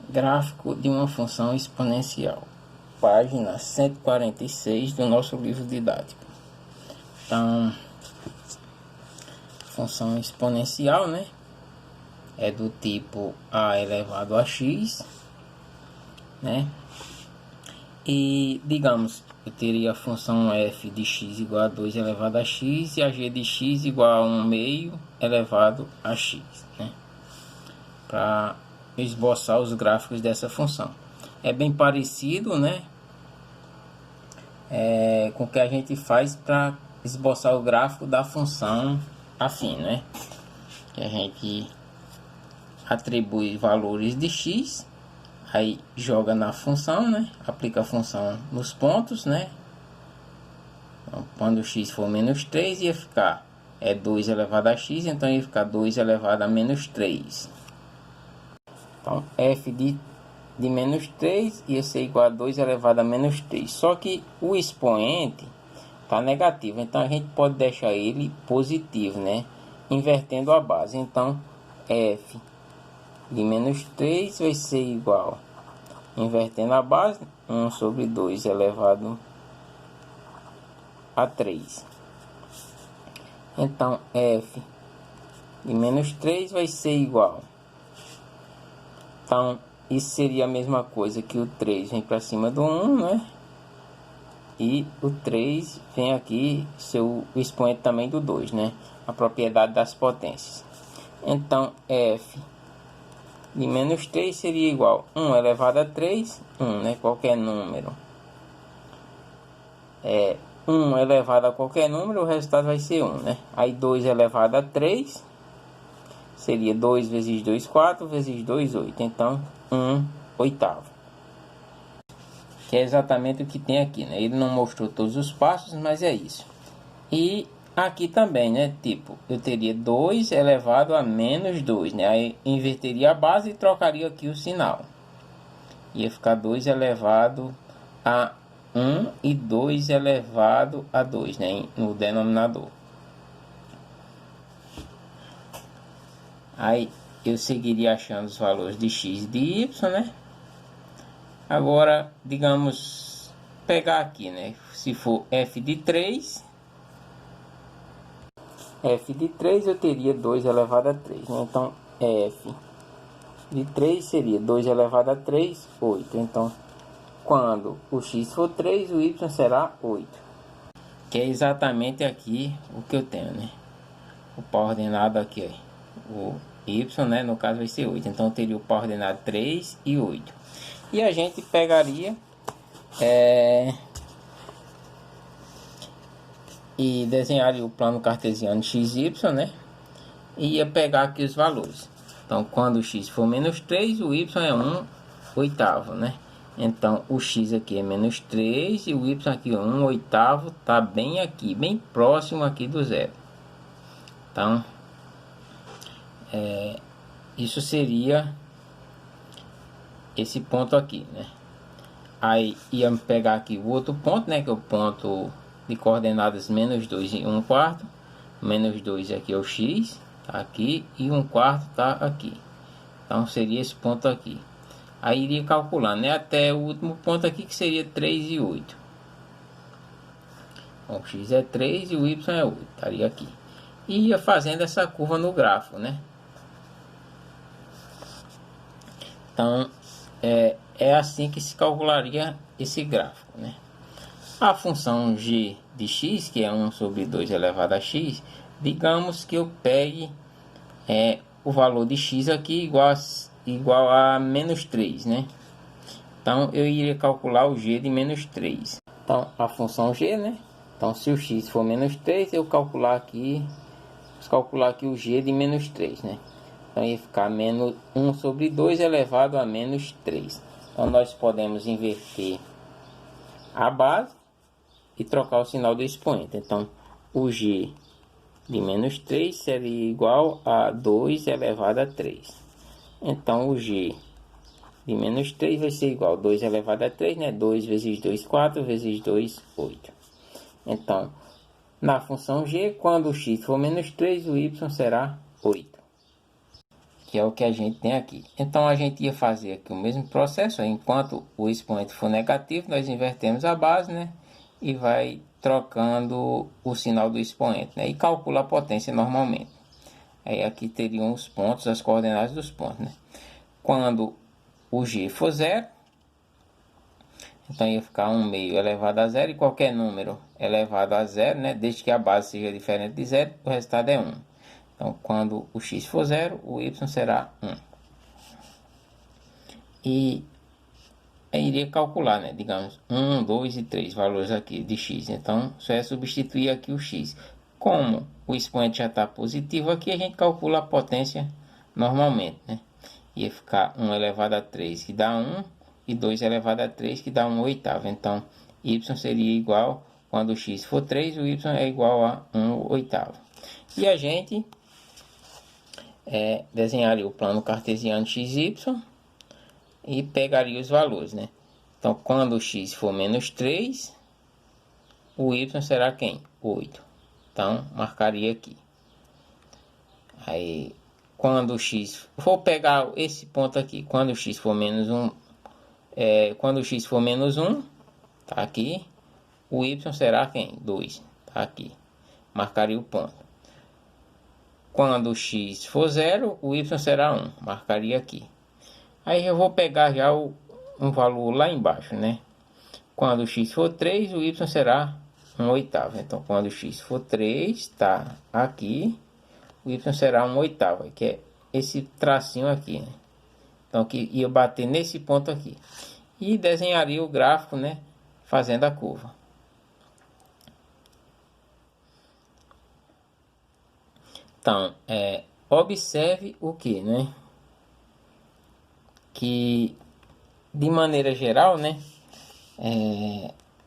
Gráfico de uma função exponencial, página 146 do nosso livro didático. Então, função exponencial, né, é do tipo a elevado a x, né, e digamos, eu teria a função f de x igual a 2 elevado a x e a g de x igual a 1 meio elevado a x, né, para esboçar os gráficos dessa função. É bem parecido, né, com o que a gente faz para esboçar o gráfico da função afim, né, que a gente atribui valores de x, aí joga na função, né, aplica a função nos pontos, né. Então, quando x for menos 3 ia ficar 2 elevado a x, então ia ficar 2 elevado a menos 3. Então, f de menos 3 ia ser igual a 2 elevado a menos 3. Só que o expoente está negativo, então a gente pode deixar ele positivo, né? Invertendo a base. Então, f de menos 3 vai ser igual, invertendo a base, 1 sobre 2 elevado a 3. Então, f de menos 3 vai ser igual. Então, isso seria a mesma coisa que o 3 vem para cima do 1, né? E o 3 vem aqui, o expoente também do 2, né? A propriedade das potências. Então, f de menos 3 seria igual a 1 elevado a 3, 1, né? Qualquer número. 1 elevado a qualquer número, o resultado vai ser 1, né? Aí 2 elevado a 3 seria 2 vezes 2, 4, vezes 2, 8. Então, 1 oitavo. Que é exatamente o que tem aqui, né? Ele não mostrou todos os passos, mas é isso. E aqui também, né? Tipo, eu teria 2 elevado a menos 2, né? Aí inverteria a base e trocaria aqui o sinal. Ia ficar 2 elevado a 1 e 2 elevado a 2, né? No denominador. Aí eu seguiria achando os valores de x e de y, né? Agora, digamos, pegar aqui, né? Se for f de 3 eu teria 2 elevado a 3, né? Então, f de 3 seria 2 elevado a 3, 8. Então, quando o x for 3, o y será 8. Que é exatamente aqui o que eu tenho, né? O par ordenado aqui, ó. O y, né? No caso vai ser 8. Então, eu teria o par ordenado 3 e 8. E a gente pegaria e desenharia o plano cartesiano XY, né? E ia pegar aqui os valores. Então, quando o x for menos 3, o y é 1 oitavo, né? Então, o x aqui é menos 3 e o y aqui é 1 oitavo. Tá bem aqui, bem próximo aqui do zero. Então, isso seria esse ponto aqui, né? Aí, íamos pegar aqui o outro ponto, né? Que é o ponto de coordenadas menos 2 e 1 quarto. Menos 2 aqui é o x, tá aqui, e 1 quarto tá aqui. Então, seria esse ponto aqui. Aí, iria calcular, né? Até o último ponto aqui, que seria 3 e 8. Bom, o x é 3 e o y é 8, estaria aqui. E ia fazendo essa curva no gráfico, né? Então, é assim que se calcularia esse gráfico, né? A função g de x, que é 1 sobre 2 elevado a x, digamos que eu pegue o valor de x aqui igual a menos 3, né? Então, eu iria calcular o g de menos 3. Então, a função g, né? Então, se o x for menos 3, eu calcular aqui o g de menos 3, né? Então, ia ficar menos 1 sobre 2 elevado a menos 3. Então, nós podemos inverter a base e trocar o sinal do expoente. Então, o g de menos 3 seria igual a 2 elevado a 3. Então, o g de menos 3 vai ser igual a 2 elevado a 3, né? 2 vezes 2, 4, vezes 2, 8. Então, na função g, quando o x for menos 3, o y será 8. que é o que a gente tem aqui. Então, a gente ia fazer aqui o mesmo processo. Enquanto o expoente for negativo, nós invertemos a base, né? E vai trocando o sinal do expoente, né? E calcula a potência normalmente. Aí aqui teriam os pontos, as coordenadas dos pontos, né? Quando o G for zero, então ia ficar 1 meio elevado a zero, e qualquer número elevado a zero, né? Desde que a base seja diferente de zero, o resultado é 1. Então, quando o x for zero, o y será 1. E aí iria calcular, né? Digamos, 1, 2 e 3 valores aqui de x. Então, só é substituir aqui o x. Como o expoente já está positivo aqui, a gente calcula a potência normalmente, né? Ia ficar 1 elevado a 3, que dá 1, e 2 elevado a 3, que dá 1 oitavo. Então, y seria igual, quando o x for 3, o y é igual a 1 oitavo. E a gente desenharia o plano cartesiano xy e pegaria os valores, né? Então, quando o x for menos 3, o y será quem? 8. Então, marcaria aqui. Aí, quando o x... Vou pegar esse ponto aqui. Quando o x for menos 1... quando o x for menos 1, tá aqui. O y será quem? 2. Tá aqui. Marcaria o ponto. Quando o x for 0, o y será 1. Marcaria aqui. Aí eu vou pegar já um valor lá embaixo, né? Quando o x for 3, o y será 1 oitavo. Então, quando o x for 3, tá aqui. O y será 1 oitavo, que é esse tracinho aqui, né? Então, que ia bater nesse ponto aqui. E desenharia o gráfico, né? Fazendo a curva. Então, observe o que, né? Que, de maneira geral, né?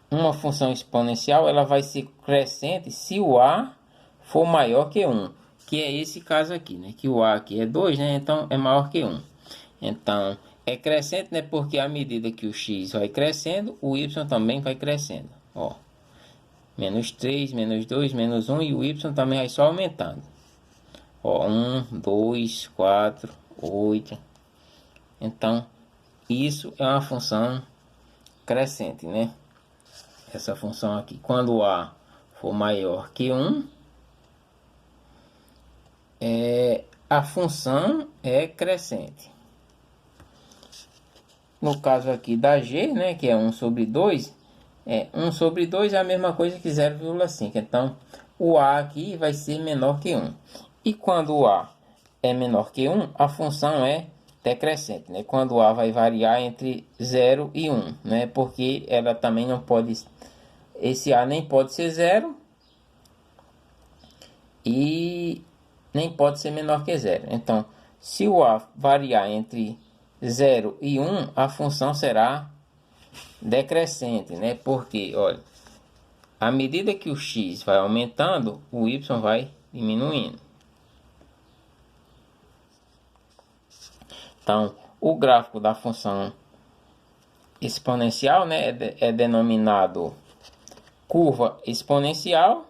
Uma função exponencial, ela vai ser crescente se o a for maior que 1. Que é esse caso aqui, né? Que o a aqui é 2, né? Então, é maior que 1. Então, é crescente, né? Porque à medida que o x vai crescendo, o y também vai crescendo. Ó, menos 3, menos 2, menos 1, e o y também vai só aumentando. Ó, 1, 2, 4, 8. Então, isso é uma função crescente, né? Essa função aqui, quando o a for maior que 1, a função é crescente. No caso aqui da g, né, que é 1 sobre 2, 1 sobre 2 é a mesma coisa que 0,5. Então, o a aqui vai ser menor que 1. E quando o a é menor que 1, a função é decrescente, né? Quando o a vai variar entre 0 e 1, né? Porque ela também não pode... Esse a nem pode ser 0 e nem pode ser menor que 0. Então, se o a variar entre 0 e 1, a função será decrescente, né? Porque, olha, à medida que o x vai aumentando, o y vai diminuindo. Então, o gráfico da função exponencial, né, é denominado curva exponencial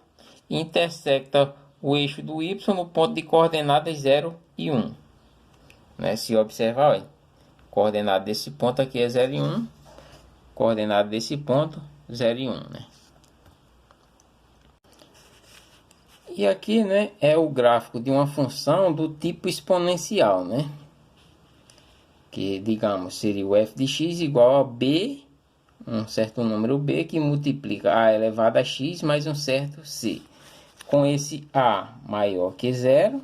e intersecta o eixo do y no ponto de coordenadas 0 e 1. Né? Se observar, olha, coordenada desse ponto aqui é 0 e 1, coordenada desse ponto 0 e 1, né? E aqui, né, é o gráfico de uma função do tipo exponencial, né? Que, digamos, seria o f de x igual a b, um certo número b, que multiplica a elevado a x mais um certo c. Com esse a maior que 0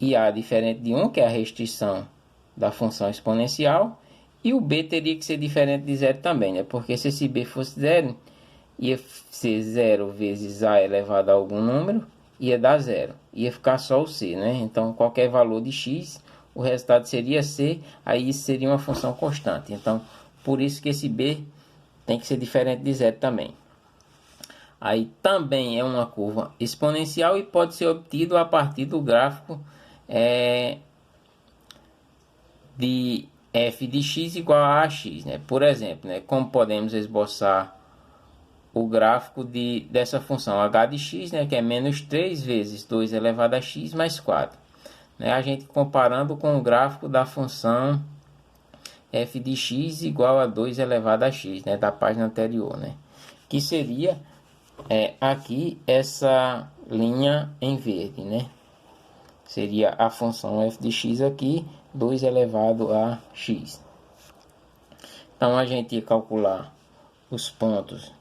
e a diferente de 1, que é a restrição da função exponencial, e o b teria que ser diferente de 0 também, né? Porque se esse b fosse 0, ia ser 0 vezes a elevado a algum número, ia dar 0. Ia ficar só o c, né? Então, qualquer valor de x, o resultado seria c, aí isso seria uma função constante. Então, por isso que esse b tem que ser diferente de 0 também. Aí também é uma curva exponencial e pode ser obtido a partir do gráfico de f de x igual a ax, né? Por exemplo, né, como podemos esboçar o gráfico dessa função h de x, né, que é menos 3 vezes 2 elevado a x mais 4. né, a gente comparando com o gráfico da função f de x igual a 2 elevado a x, né, da página anterior, né, que seria aqui essa linha em verde, né, seria a função f de x aqui, 2 elevado a x. Então a gente ia calcular os pontos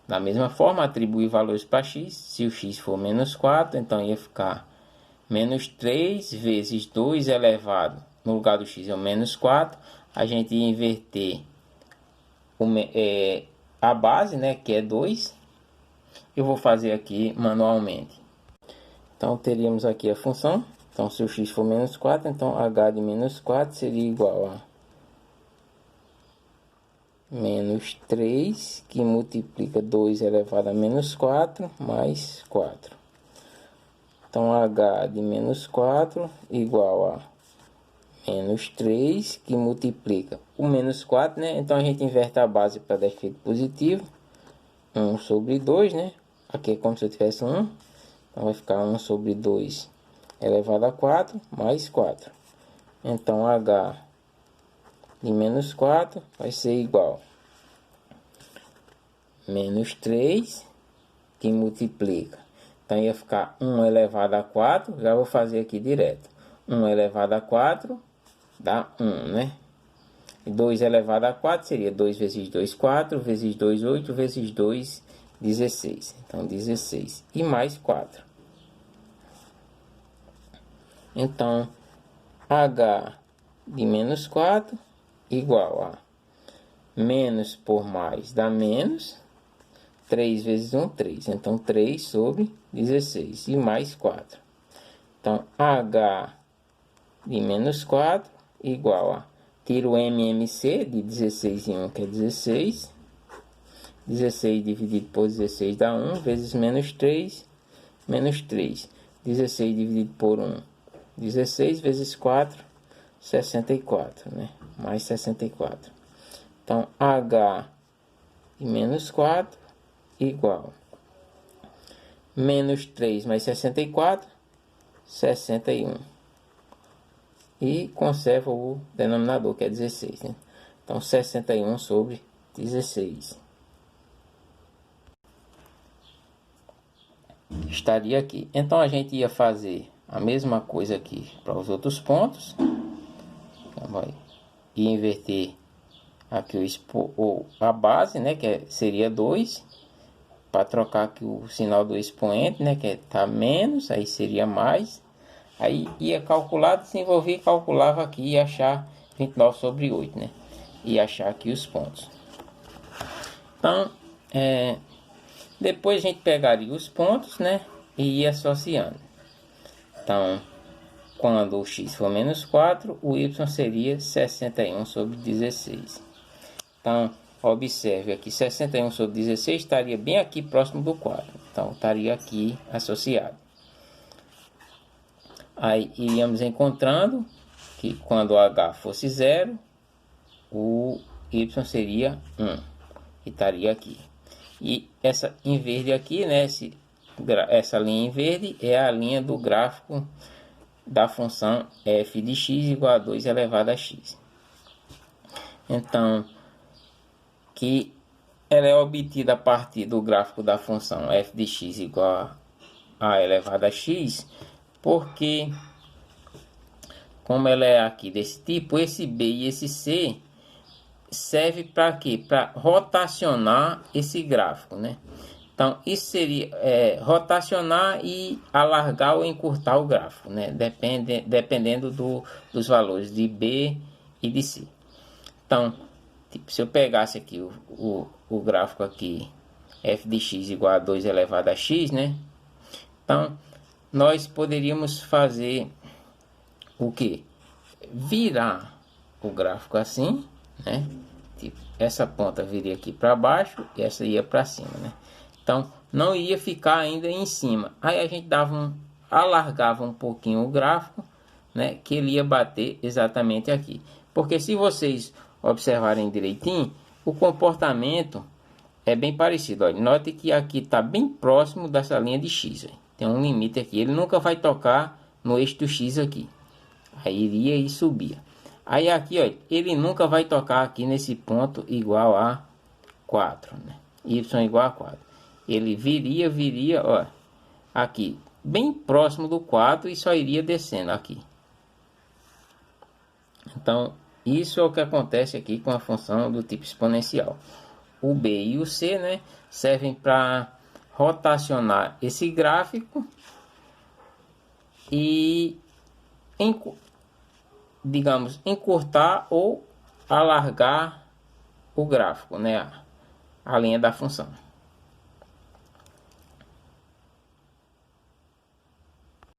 da mesma forma, atribuir valores para x. Se o x for menos 4, então ia ficar menos 3 vezes 2 elevado, no lugar do x é o menos 4. A gente ia inverter a base, né, que é 2. Eu vou fazer aqui manualmente. Então teríamos aqui a função. Então se o x for menos 4, então h de menos 4 seria igual a menos 3, que multiplica 2 elevado a menos 4, mais 4. Então, h de menos 4 igual a menos 3, que multiplica o menos 4, né? Então, a gente inverte a base para dar efeito positivo. 1 sobre 2, né? Aqui é como se eu tivesse 1. Então, vai ficar 1 sobre 2 elevado a 4, mais 4. Então, h de menos 4 vai ser igual a menos 3, que multiplica. Então, ia ficar 1 elevado a 4. Já vou fazer aqui direto. 1 elevado a 4 dá 1, né? E 2 elevado a 4 seria 2 vezes 2, 4. Vezes 2, 8. Vezes 2, 16. Então, 16. E mais 4. Então, h de menos 4 igual a menos por mais dá menos. 3 vezes 1, 3. Então, 3 sobre 16. E mais 4. Então, h de menos 4 igual a... Tiro o MMC de 16 em 1, que é 16. 16 dividido por 16 dá 1. Vezes menos 3. Menos 3. 16 dividido por 1. 16 vezes 4. 64, né? Mais 64. Então, h de menos 4 igual menos 3 mais 64, 61. E conserva o denominador, que é 16, né? Então, 61 sobre 16. Estaria aqui. Então, a gente ia fazer a mesma coisa aqui para os outros pontos. Então, vai inverter aqui a base, né? Que seria 2. Para trocar aqui o sinal do expoente, né, que tá menos, aí seria mais. Aí ia calcular, desenvolver, calculava aqui e achar 29 sobre 8, né? E achar aqui os pontos. Então, depois a gente pegaria os pontos, né, e ia associando. Então, quando o x for menos 4, o y seria 61 sobre 16. Então, observe aqui, 61 sobre 16 estaria bem aqui próximo do 4. Então, estaria aqui associado. Aí, iríamos encontrando que quando h fosse 0, o y seria 1. E estaria aqui. E essa em verde aqui, né, essa linha em verde é a linha do gráfico da função f de x igual a 2 elevado a x. Então, que ela é obtida a partir do gráfico da função f de x igual a elevado a x, porque como ela é aqui desse tipo, esse b e esse c serve para quê? Para rotacionar esse gráfico, né? Então, isso seria rotacionar e alargar ou encurtar o gráfico, né? Dependendo dos valores de b e de c. Então, tipo, se eu pegasse aqui o gráfico aqui, f de x igual a 2 elevado a x, né? Então, nós poderíamos fazer o que? Virar o gráfico assim, né? Tipo, essa ponta viria aqui para baixo e essa ia para cima, né? Então, não ia ficar ainda em cima. Aí a gente alargava um pouquinho o gráfico, né? Que ele ia bater exatamente aqui. Porque se vocês observarem direitinho, o comportamento é bem parecido. Olha, note que aqui está bem próximo dessa linha de x. Olha. Tem um limite aqui. Ele nunca vai tocar no eixo do x aqui. Aí iria e subia. Aí aqui, ó, ele nunca vai tocar aqui nesse ponto igual a 4, né? Y igual a 4. Ele viria, ó, aqui, bem próximo do 4 e só iria descendo aqui. Então, isso é o que acontece aqui com a função do tipo exponencial. O B e o C, né, servem para rotacionar esse gráfico e, digamos, encurtar ou alargar o gráfico, né, a linha da função.